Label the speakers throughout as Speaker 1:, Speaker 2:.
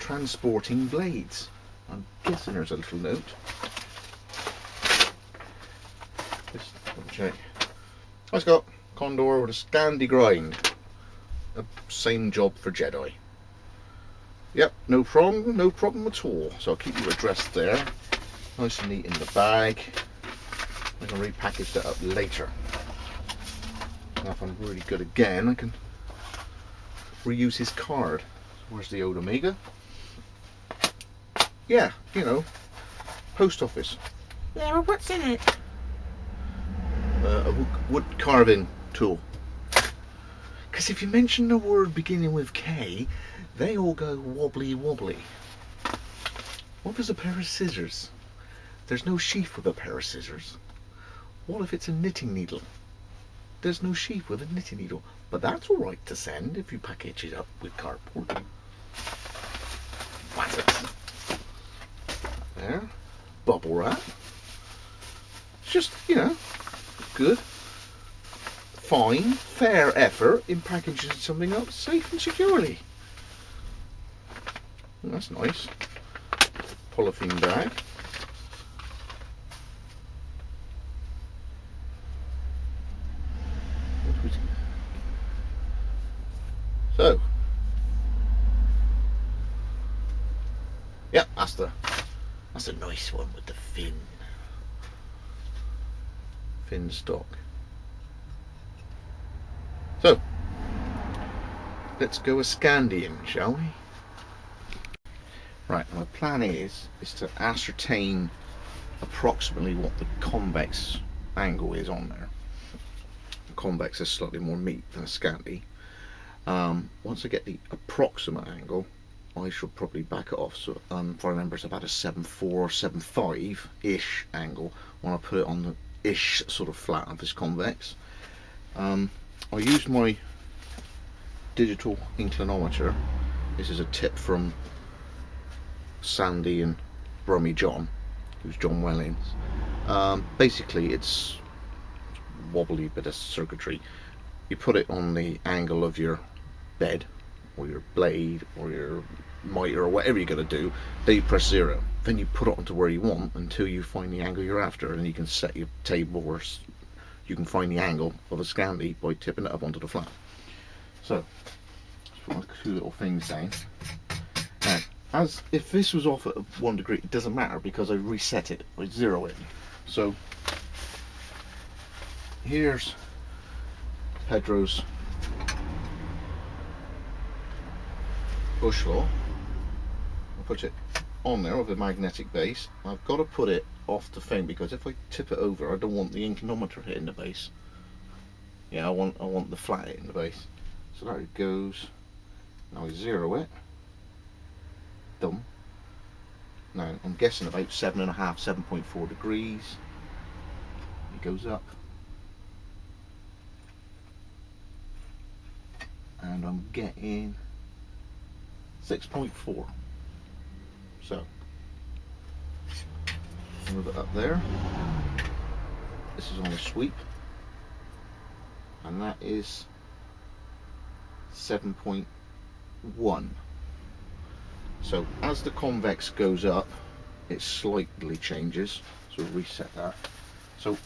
Speaker 1: transporting blades. I'm guessing there's a little note. Just double check. I've got Condor with a scandi grind. Same job for Jedi. Yep, no problem at all. So I'll keep you addressed there. Nice and neat in the bag. I can repackage that up later. Now if I'm really good again, I can reuse his card. Where's the old Omega? Yeah, you know, post office.
Speaker 2: Yeah, well, what's in it?
Speaker 1: A wood carving tool. Because if you mention the word beginning with K, they all go wobbly wobbly. What was a pair of scissors? There's no sheath with a pair of scissors. What if it's a knitting needle? There's no sheath with a knitting needle. But that's alright to send if you package it up with cardboard. What's it? There. Bubble wrap. It's just, you know, good. Fine, fair effort in packaging something up safe and securely. Oh, that's nice. Polythene bag. So, yeah, that's a nice one with the fin stock. So, let's go a scandiing, shall we? Right, my plan is to ascertain approximately what the convex angle is on there. The convex is slightly more meat than a scandi. Once I get the approximate angle, I should probably back it off. So if I remember, it's about a 7.4, 7.5-ish angle when I put it on the ish sort of flat of this convex. I used my digital inclinometer. This is a tip from Sandy and Brummy John, who's John Wellings. Basically, it's wobbly bit of circuitry. You put it on the angle of your bed, or your blade, or your mitre, or whatever you're going to do. Then you press 0. Then you put it onto where you want until you find the angle you're after, and you can set your table, or you can find the angle of a scandi by tipping it up onto the flat. So, just put my 2 little things down. Now, as if this was off at 1 degree, it doesn't matter because I reset it, I 0 it. So, here's Pedro's bush law. I'll put it on there with a magnetic base. I've got to put it off the thing because if I tip it over, I don't want the inclinometer hitting the base. Yeah, I want the flat hitting the base. So there it goes. Now I 0 it. Done. Now I'm guessing about 7.5, 7.4 degrees. It goes up. And I'm getting 6.4. So move it up there. This is on a sweep, and that is 7.1. So as the convex goes up, it slightly changes. So we'll reset that. So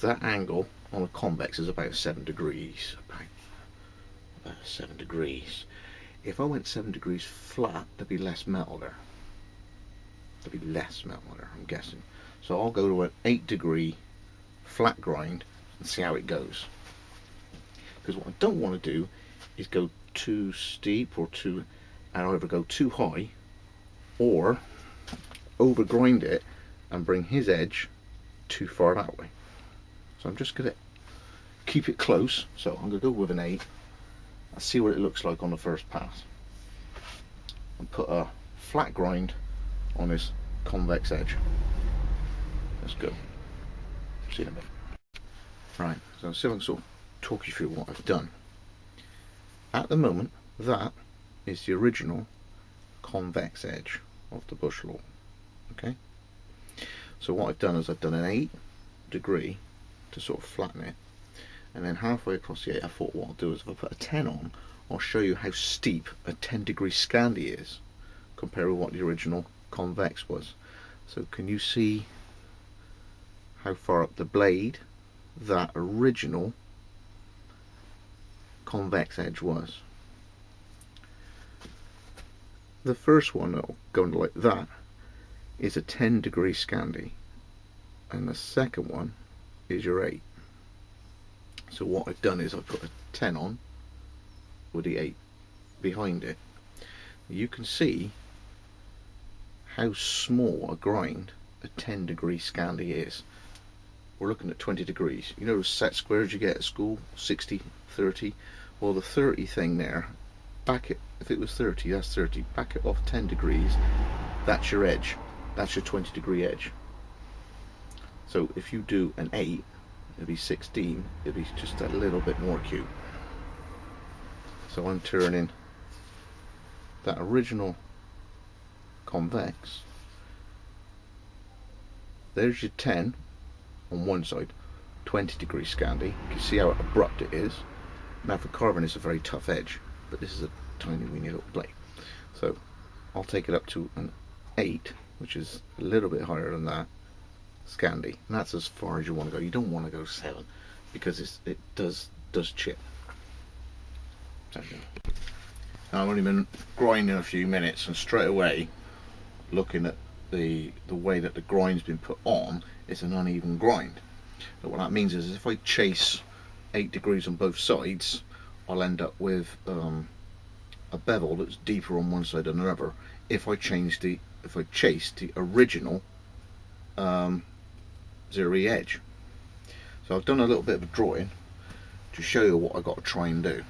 Speaker 1: that angle on the convex is about 7 degrees. About 7 degrees. If I went 7 degrees flat, there'd be less metal there. There'd be less metal there, I'm guessing. So I'll go to an 8 degree flat grind and see how it goes. Because what I don't want to do is go too steep or and either go too high or over grind it and bring his edge too far that way. So I'm just going to keep it close. So I'm going to go with an 8. I'll see what it looks like on the first pass. And put a flat grind on this convex edge. Let's go. See you in a minute. Right, so I'll see if I can sort of talk you through what I've done. At the moment, that is the original convex edge of the bush law. Okay? So what I've done is I've done an 8 degree to sort of flatten it. And then halfway across the 8, I thought what I'll do is if I put a 10 on, I'll show you how steep a 10-degree scandi is compared with what the original convex was. So can you see how far up the blade that original convex edge was? The first one that'll go like that is a 10-degree scandi, and the second one is your 8. So what I've done is I've put a 10 on with the 8 behind it. You can see how small a grind a 10-degree scandi is. We're looking at 20 degrees. You know those set squares you get at school, 60, 30? Well, the 30 thing there, back it, if it was 30, that's 30. Back it off 10 degrees, that's your edge. That's your 20-degree edge. So if you do an 8, it'll be 16, it'll be just a little bit more acute. So I'm turning that original convex. There's your 10 on one side, 20-degree scandi. You can see how abrupt it is. Now for carving it's a very tough edge, but this is a tiny weeny little blade. So I'll take it up to an 8, which is a little bit higher than that scandi, and that's as far as you want to go. You don't want to go 7 because it does chip. Now I've only been grinding a few minutes, and straight away, looking at the way that the grind's been put on, it's an uneven grind. So what that means is if I chase 8 degrees on both sides, I'll end up with a bevel that's deeper on one side than another. If I chase the original 0E edge. So I've done a little bit of a drawing to show you what I've got to try and do.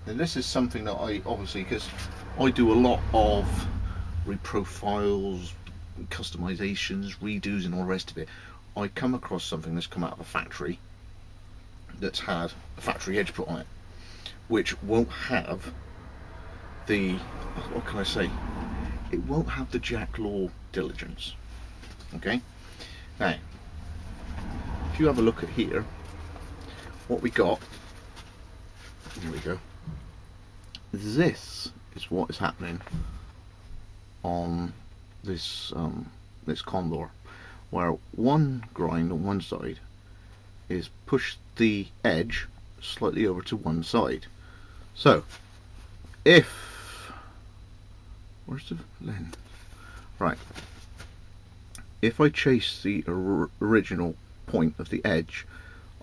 Speaker 1: And this is something that I obviously, because I do a lot of reprofiles, customizations, redos and all the rest of it, I come across something that's come out of a factory that's had a factory edge put on it, which won't have the, what can I say, it won't have the Jack Law diligence. Okay, now if you have a look at here, what we got, here we go, this is what is happening on this this condor, where one grind on one side is push the edge slightly over to one side. So if, where's the lens? Right, if I chase the original point of the edge,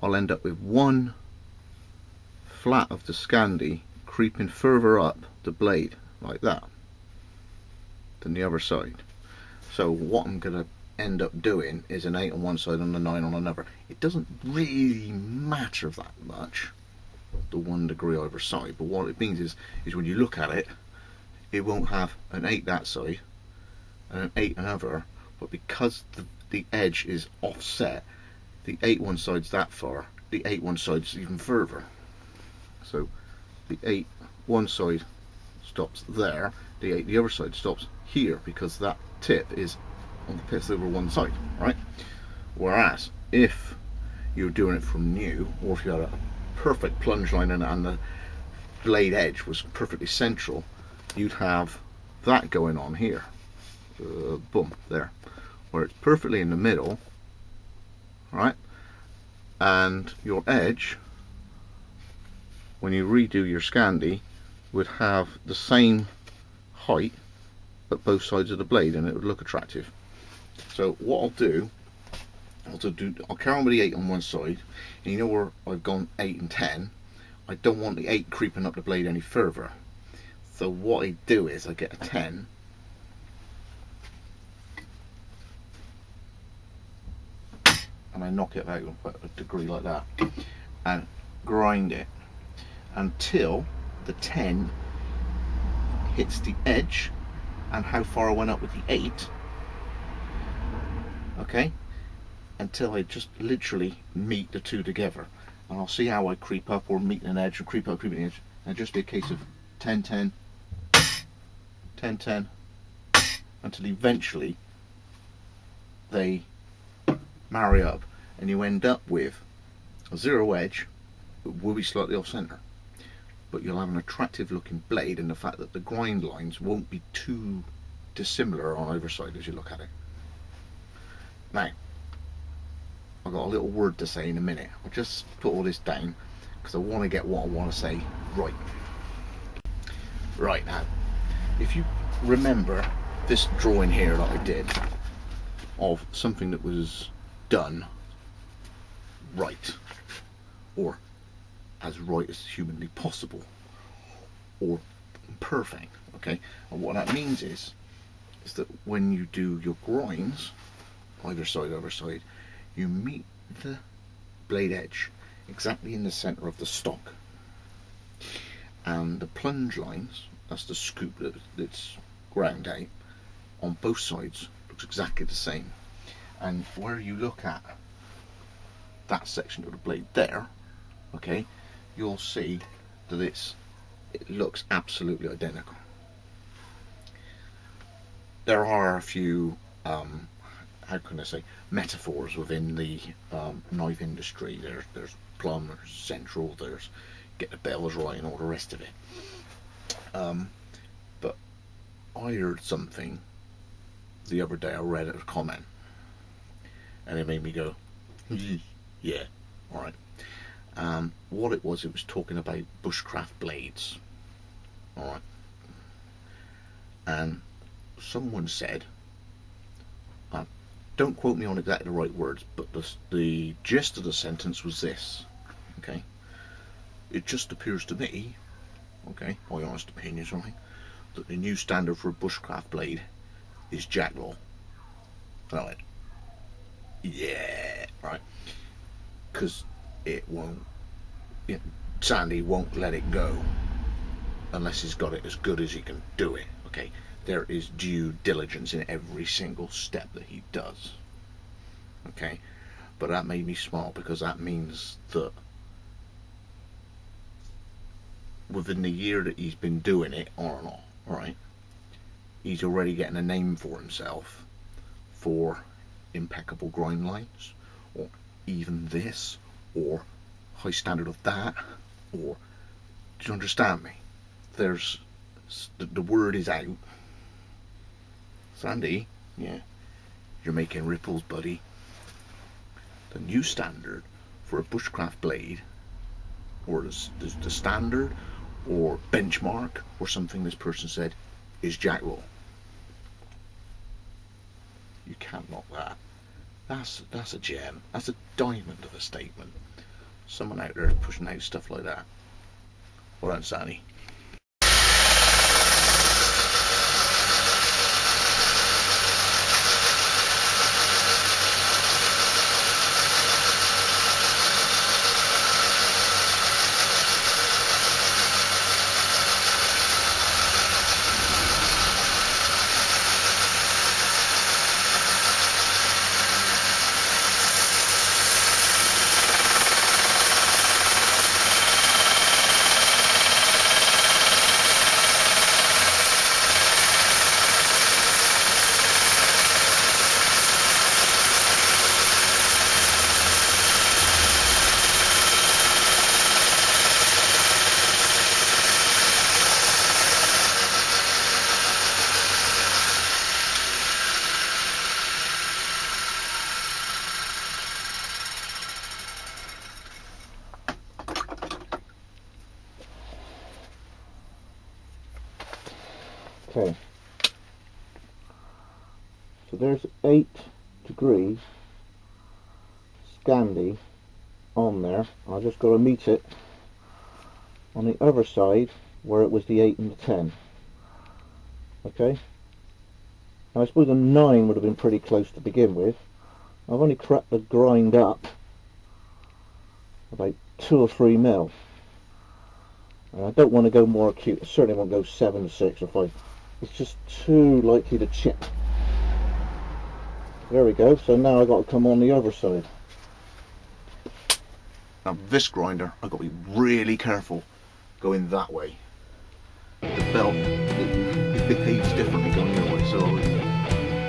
Speaker 1: I'll end up with one flat of the scandi creeping further up the blade like that than the other side. So what I'm going to end up doing is an 8 on one side and a 9 on another. It doesn't really matter that much, the 1 degree either side, but what it means is when you look at it, it won't have an 8 that side and an 8 another, but because the edge is offset, the 8 one side's that far, the 8 one side's even further. So the 8 one side stops there, the 8 the other side stops here, because that tip is on the piss over one side, right? Whereas if you're doing it from new, or if you had a perfect plunge line and the blade edge was perfectly central, you'd have that going on here, boom, there, where it's perfectly in the middle, right? And your edge, when you redo your scandi, would have the same height at both sides of the blade, and it would look attractive. So what I'll do, I'll carry on with the 8 on one side, and you know where I've gone 8 and 10, I don't want the 8 creeping up the blade any further. So what I do is I get a 10, and I knock it out a degree like that, and grind it until the 10 hits the edge and how far I went up with the 8, okay, until I just literally meet the two together, and I'll see how I creep up or meet an edge, or creep up, creep an edge, and just be a case of 10 10 10 10 until eventually they marry up, and you end up with a 0 edge that will be slightly off center. but you'll have an attractive looking blade in the fact that the grind lines won't be too dissimilar on either side as you look at it. Now, I've got a little word to say in a minute. I'll just put all this down because I want to get what I want to say right. Right now, if you remember this drawing here that I did of something that was done right, or as right as humanly possible, or perfect, okay? And what that means is that when you do your grinds, either side, you meet the blade edge exactly in the center of the stock, and the plunge lines, that's the scoop that's ground out, on both sides looks exactly the same. And where you look at that section of the blade there, okay, you'll see that it looks absolutely identical. There are a few how can I say, metaphors within the knife industry. There's plumb, there's central, there's get the bells right and all the rest of it. But I heard something the other day. I read a comment and it made me go, yeah, alright. What it was talking about bushcraft blades, alright, and someone said, don't quote me on exactly the right words, but the gist of the sentence was this, okay, it just appears to me, okay, my honest opinion, right, that the new standard for a bushcraft blade is jacklaw. And I went, yeah, right, because it won't, Sandy won't let it go unless he's got it as good as he can do it, okay. There is due diligence in every single step that he does, okay. But that made me smile because that means that within the year that he's been doing it on and off, right, he's already getting a name for himself for impeccable grind lines, or even this, or high standard of that, or, do you understand me? There's the word is out. Sandy, yeah, you're making ripples, buddy. The new standard for a bushcraft blade, or the standard or benchmark or something this person said, is jacklaw. You can't knock that. That's a gem. That's a diamond of a statement. Someone out there pushing out stuff like that. Well done, Sandy. Okay, so there's 8 degrees scandi on there. I just got to meet it on the other side where it was the 8 and the 10. Okay, now I suppose a 9 would have been pretty close to begin with. I've only cracked the grind up about 2 or 3 mil, and I don't want to go more acute. I certainly won't go 7, 6 or 5. It's just too likely to chip. There we go. So now I've got to come on the other side. Now this grinder, I've got to be really careful going that way. The belt, it behaves differently going the other way, so I've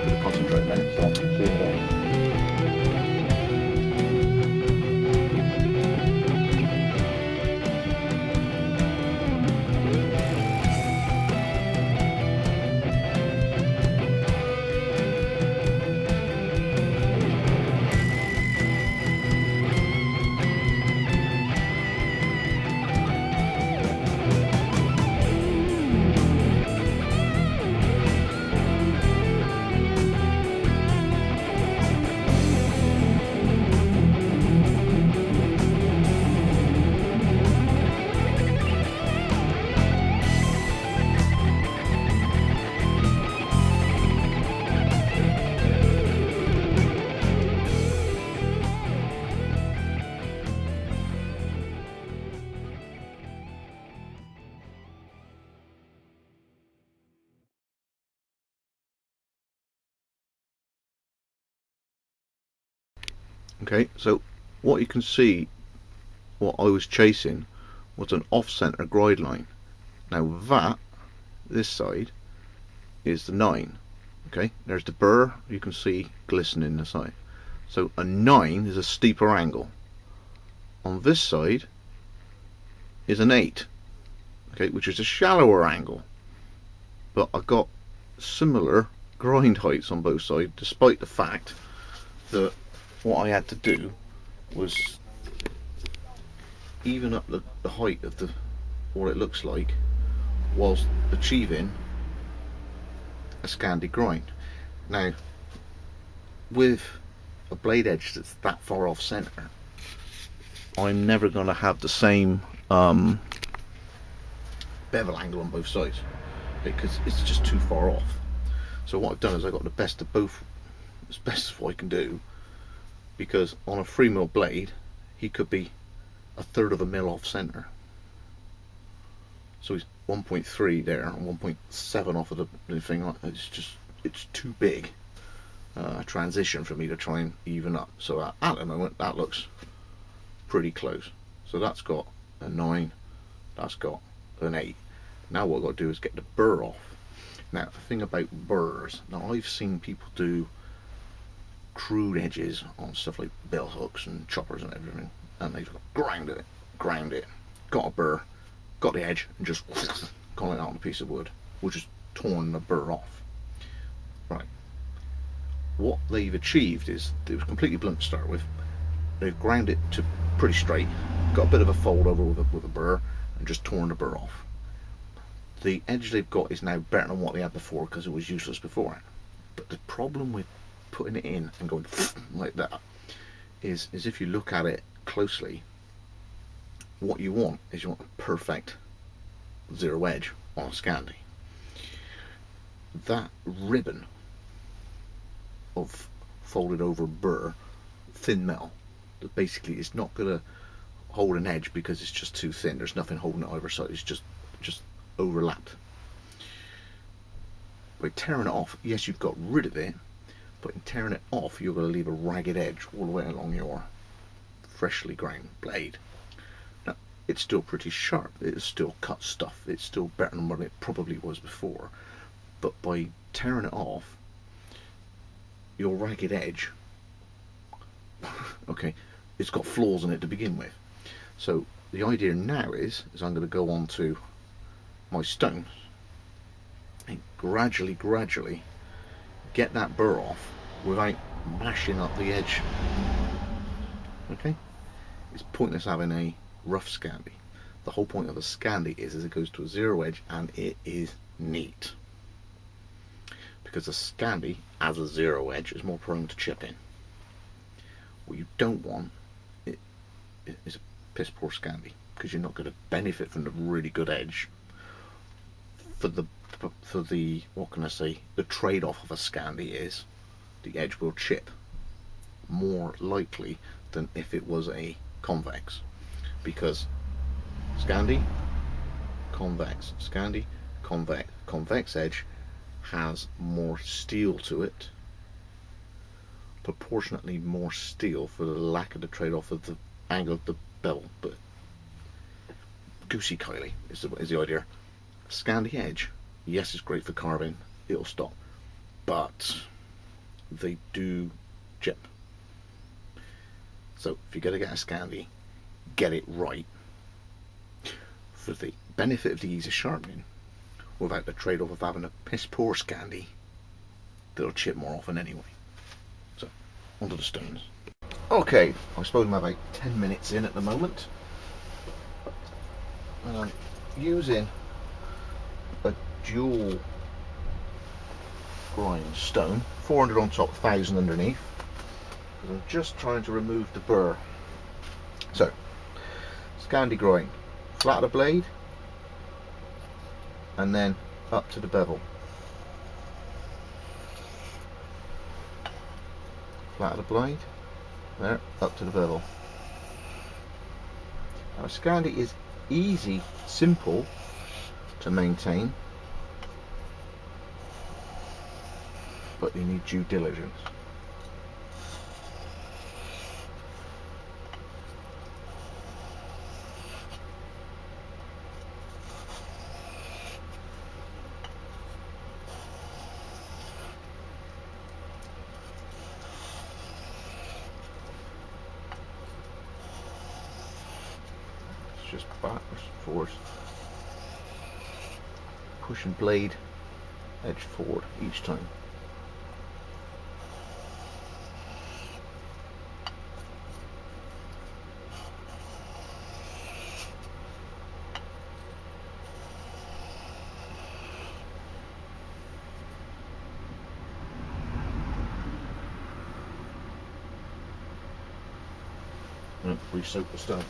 Speaker 1: got to concentrate now. So see you in a minute. Okay, so what you can see, what I was chasing was an off-center guide line. Now that, this side, is the 9. Okay, there's the burr, you can see glistening the side. So a 9 is a steeper angle. On this side is an 8, okay, which is a shallower angle. But I got similar grind heights on both sides, despite the fact that what I had to do was even up the height of the what it looks like whilst achieving a scandi grind. Now, with a blade edge that's that far off centre, I'm never going to have the same bevel angle on both sides because it's just too far off. So what I've done is I got the best of both, as best as what I can do, because on a 3mm blade he could be 1/3 of a mil off centre. So he's 1.3 there and 1.7 off of the thing. It's too big a transition for me to try and even up. So at the moment that looks pretty close. So that's got a 9, that's got an 8. Now what I've got to do is get the burr off. Now the thing about burrs, now I've seen people do crude edges on stuff like bill hooks and choppers and everything, and they've ground it, got a burr, got the edge, and just gone it out on a piece of wood, which is torn the burr off. Right. What they've achieved is, it was completely blunt to start with, they've ground it to pretty straight, got a bit of a fold over with a burr, and just torn the burr off. The edge they've got is now better than what they had before because it was useless before. But the problem with putting it in and going like that is if you look at it closely, what you want is you want a perfect zero edge on a scandi. That ribbon of folded over burr, thin metal, that basically is not going to hold an edge because it's just too thin. There's nothing holding it either side. It's just overlapped. By tearing it off, yes, you've got rid of it, but in tearing it off, you're going to leave a ragged edge all the way along your freshly ground blade. Now, it's still pretty sharp. It still cuts stuff. It's still better than what it probably was before. But by tearing it off, your ragged edge, okay, it's got flaws in it to begin with. So the idea now is I'm going to go on to my stones and gradually get that burr off without mashing up the edge. Okay, it's pointless having a rough scandi. The whole point of a scandi is it goes to a zero edge and it is neat, because a scandi as a zero edge is more prone to chipping. What you don't want is a piss poor scandi, because you're not going to benefit from the really good edge. For the what can I say, the trade-off of a scandi is the edge will chip more likely than if it was a convex, because scandi, convex, scandi, convex, convex edge has more steel to it, proportionately more steel for the lack of the trade-off of the angle of the bevel. But goosey kylie is the idea. Scandi edge, yes, it's great for carving, it'll stop, but they do chip. So if you're going to get a scandi, get it right for the benefit of the ease of sharpening, without the trade-off of having a piss poor scandi that'll chip more often anyway. So onto the stones. Okay, I suppose I'm about 10 minutes in at the moment, and I'm using a dual grind stone, 400 on top, 1000 underneath, because I'm just trying to remove the burr. So scandi grind, flat of the blade and then up to the bevel, flat of the blade, there, up to the bevel. Now a scandi is easy, simple to maintain, but you need due diligence. just backwards and forwards, pushing blade edge forward each time. And re-soak the stone.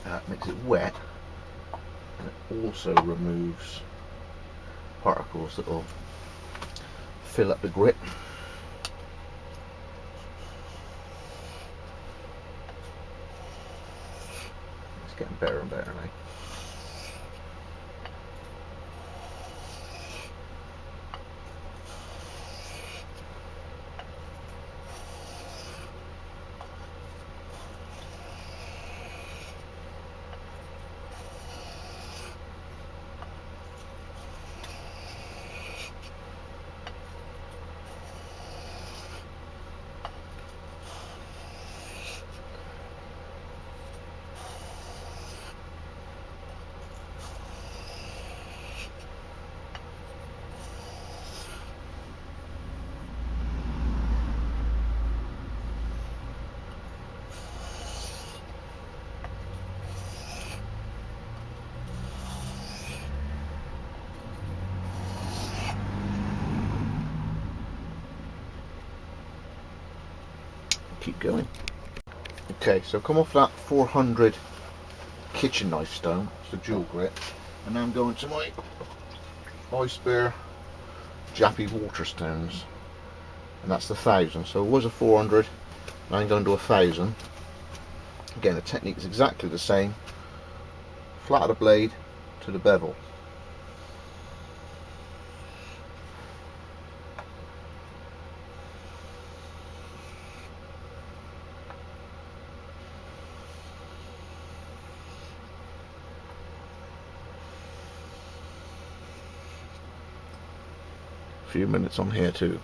Speaker 1: That makes it wet, and it also removes particles that will fill up the grit. It's getting better and better now. Keep going. Okay, so come off that 400 kitchen knife stone, it's the dual grit, and now I'm going to my Ice Bear Jappy water stones, and that's the 1000. So it was a 400, now I'm going to 1000. Again, the technique is exactly the same, flat of the blade to the bevel. Few minutes on here too.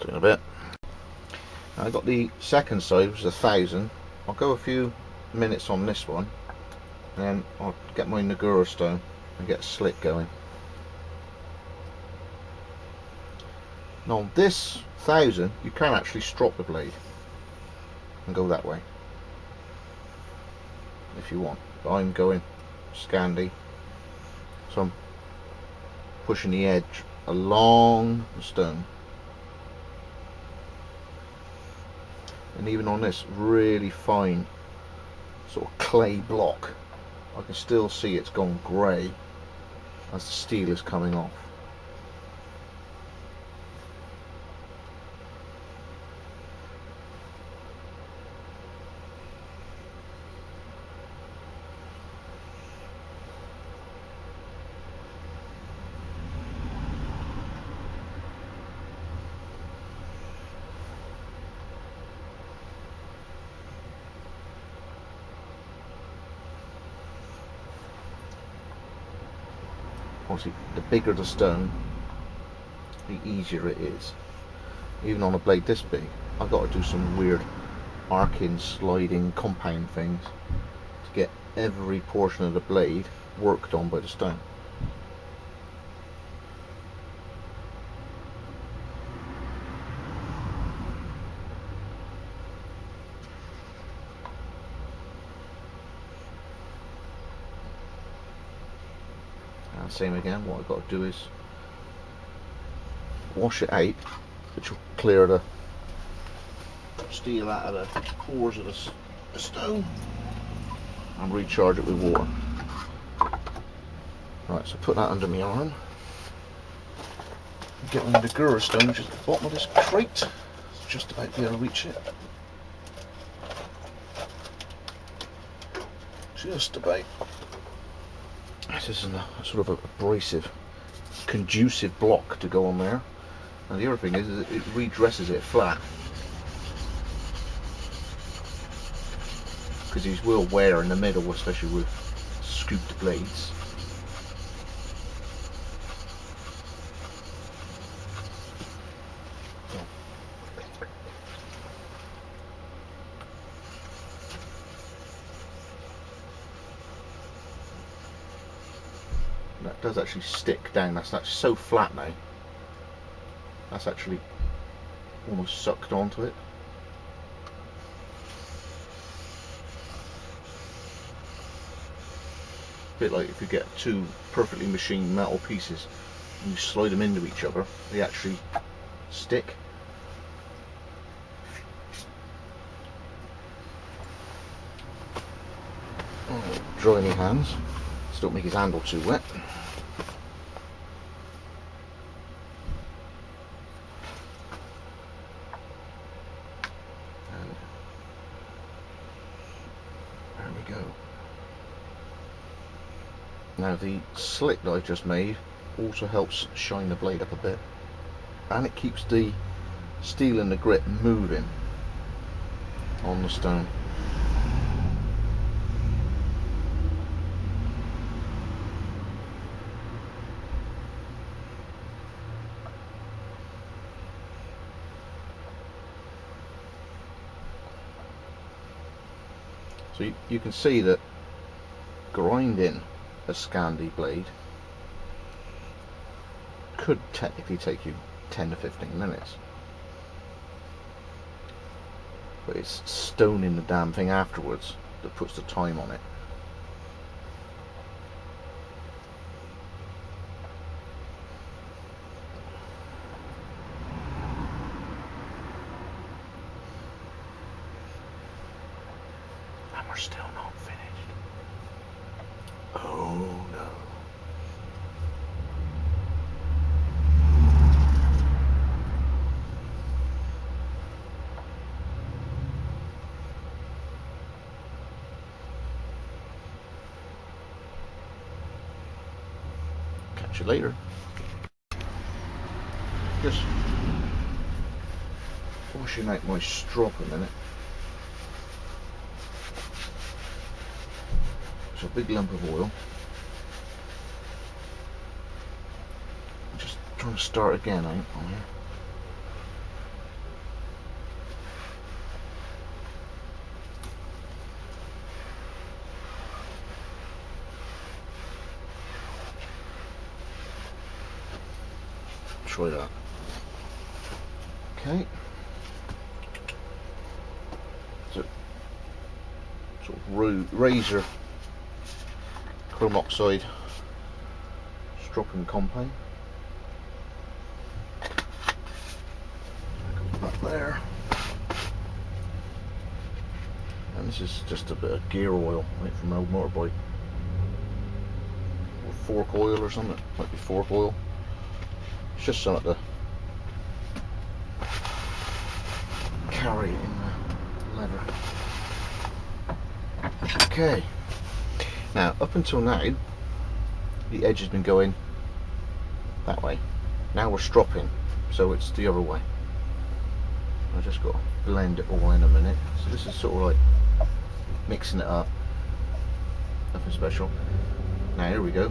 Speaker 1: In a bit. I got the second side, which is 1000. I'll go a few minutes on this one, and then I'll get my Nagura stone and get a slit going. Now on this 1000, you can actually strop the blade and go that way if you want. But I'm going scandi, so I'm pushing the edge along the stone, and even on this really fine sort of clay block I can still see it's gone grey as the steel is coming off. Obviously, the bigger the stone, the easier it is. Even on a blade this big, I've got to do some weird arcing, sliding, compound things to get every portion of the blade worked on by the stone. Same again, what I've got to do is wash it out, which will clear the steel out of the pores of the stone, and recharge it with water. Right, so put that under my arm. Get on the Nagura stone, which is at the bottom of this crate. Just about be able to reach it. Just about. This is a sort of a abrasive, conducive block to go on there. And the other thing is it redresses it flat, because these will wear in the middle, especially with scooped blades. that does actually stick down. That's so flat now. That's actually almost sucked onto it. A bit like if you get two perfectly machined metal pieces and you slide them into each other, they actually stick. Oh, dry my hands, so don't make his handle too wet. And there we go. Now the slit that I just made also helps shine the blade up a bit, and it keeps the steel and the grit moving on the stone. So you can see that grinding a scandi blade could technically take you 10 to 15 minutes, but it's stoning the damn thing afterwards that puts the time on it. And we're still not finished. Oh no. Catch you later. Just washing out my strop a minute. It's a big lump of oil. I'm just trying to start again out on here. Try that. Okay. So, sort of razor chrome oxide stropping compound. That there. And this is just a bit of gear oil, like from an old motorbike. Or fork oil or something. Might be fork oil. It's just something to carry in the leather. Okay. Now, up until now, the edge has been going that way. Now we're stropping, so it's the other way. I just got to blend it all in a minute. So this is sort of like mixing it up. Nothing special. Now here we go.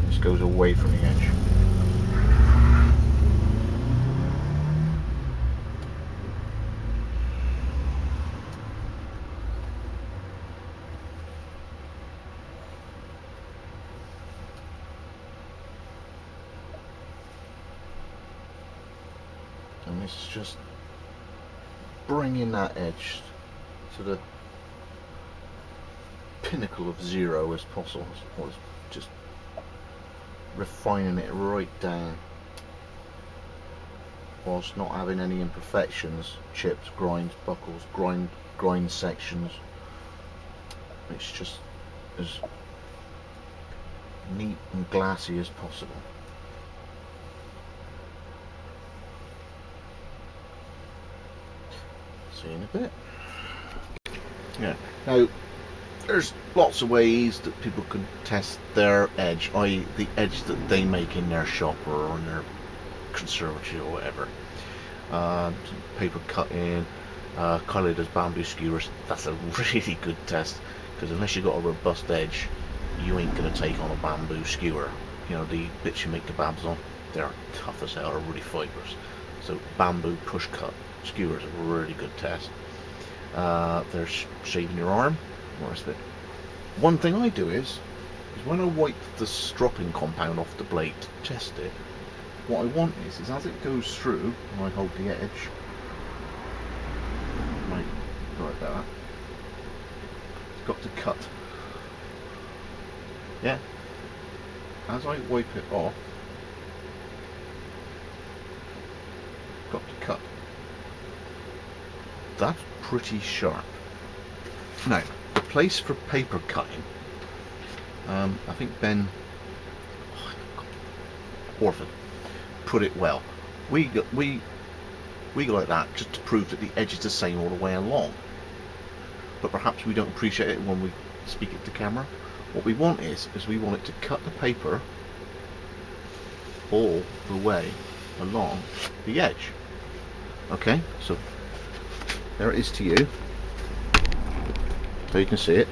Speaker 1: This goes away from the edge. And this is just bringing that edge to the pinnacle of zero as possible. Just refining it right down whilst not having any imperfections, chips, grinds, buckles, grind sections. It's just as neat and glassy as possible. See you in a bit. Yeah. Now, there's lots of ways that people can test their edge, i.e. the edge that they make in their shop or in their conservatory or whatever. Paper cutting, coloured as bamboo skewers. That's a really good test, because unless you've got a robust edge, you ain't going to take on a bamboo skewer. You know, the bits you make kebabs on, they're tough as hell, are really fibrous. So bamboo push cut skewers are a really good test. There's shaving your arm, the rest of it. One thing I do is when I wipe the stropping compound off the blade to test it, what I want is as it goes through, and I hold the edge, like that, it's got to cut. Yeah. As I wipe it off, got to cut. That's pretty sharp. Now, the place for paper cutting, I think Ben Orford put it well. We go like that just to prove that the edge is the same all the way along. But perhaps we don't appreciate it when we speak it to camera. What we want is we want it to cut the paper all the way along the edge. Okay, so there it is to you. So you can see it.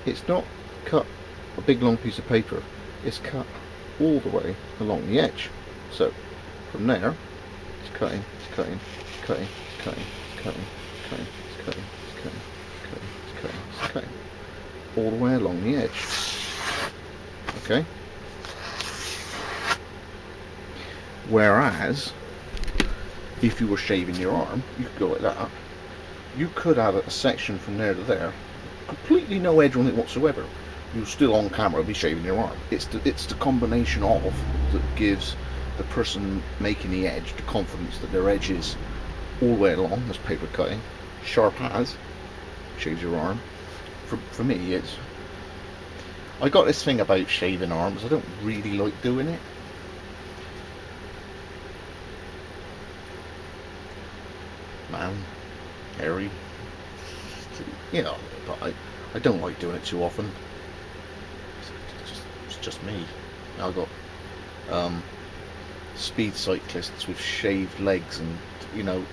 Speaker 1: It's not cut a big long piece of paper, it's cut all the way along the edge. So from there, it's cutting, it's cutting, it's cutting, it's cutting, it's cutting, it's cutting, it's cutting, it's cutting, it's cutting, it's cutting, it's cutting, all the way along the edge. Okay? Whereas, if you were shaving your arm, you could go like that. You could have a section from there to there, completely no edge on it whatsoever. You'll still on camera be shaving your arm. It's the combination of that gives the person making the edge the confidence that their edge is all the way along. That's paper cutting, sharp as shaves your arm. For me, it's. I got this thing about shaving arms. I don't really like doing it. Man, hairy, you know, but I don't like doing it too often. It's just me. I got speed cyclists with shaved legs, and you know,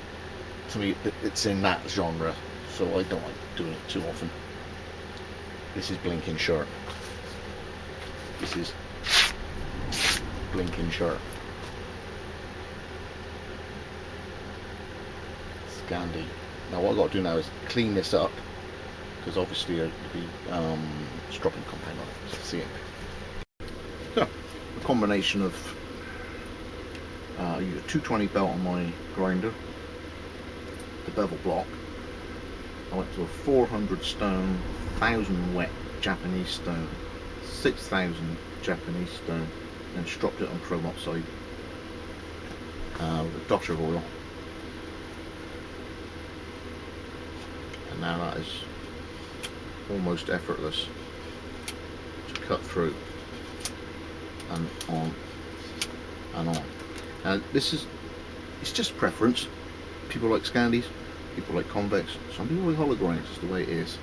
Speaker 1: to me it's in that genre, so I don't like doing it too often. This is blinking sharp. This is blinking sharp. Scandi. Now what I've got to do now is clean this up, because obviously there'll be stropping compound on it. So see it. So a combination of a 220 belt on my grinder, the bevel block. I went to a 400 stone, 1000 wet Japanese stone, 6000 Japanese stone, and stropped it on chrome oxide with a dot of oil. And now that is almost effortless to cut through and on and on. Now it's just preference. People like scandis, people like convex, some people like hollow grinds, is the way it is.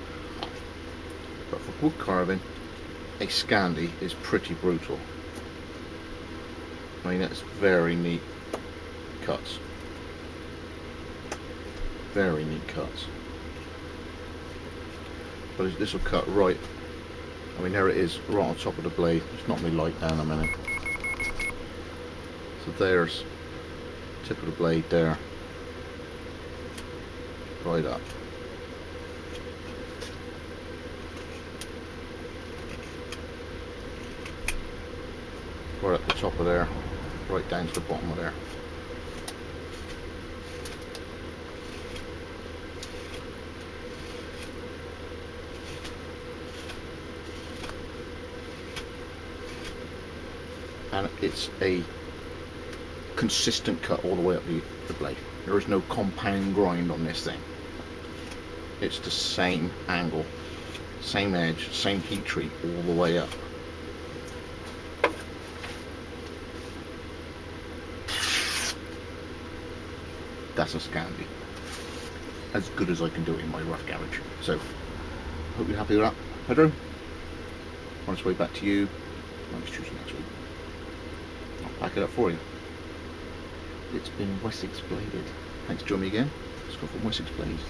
Speaker 1: But for wood carving, a scandi is pretty brutal. I mean, that's very neat cuts. Very neat cuts. But this will cut right. I mean, there it is, right on top of the blade. Just knock me light down a minute. So there's tip of the blade there. Right up. Right at the top of there, right down to the bottom of there. And it's a consistent cut all the way up the blade. There is no compound grind on this thing. It's the same angle, same edge, same heat treat all the way up. That's a scandi. As good as I can do it in my rough garage. So, hope you're happy with that. Pedro, on its way back to you. I'll choose next week. I'll pack it up for you. It's been Wessex Bladed. Thanks for joining me again. Let's go for Wessex Blades.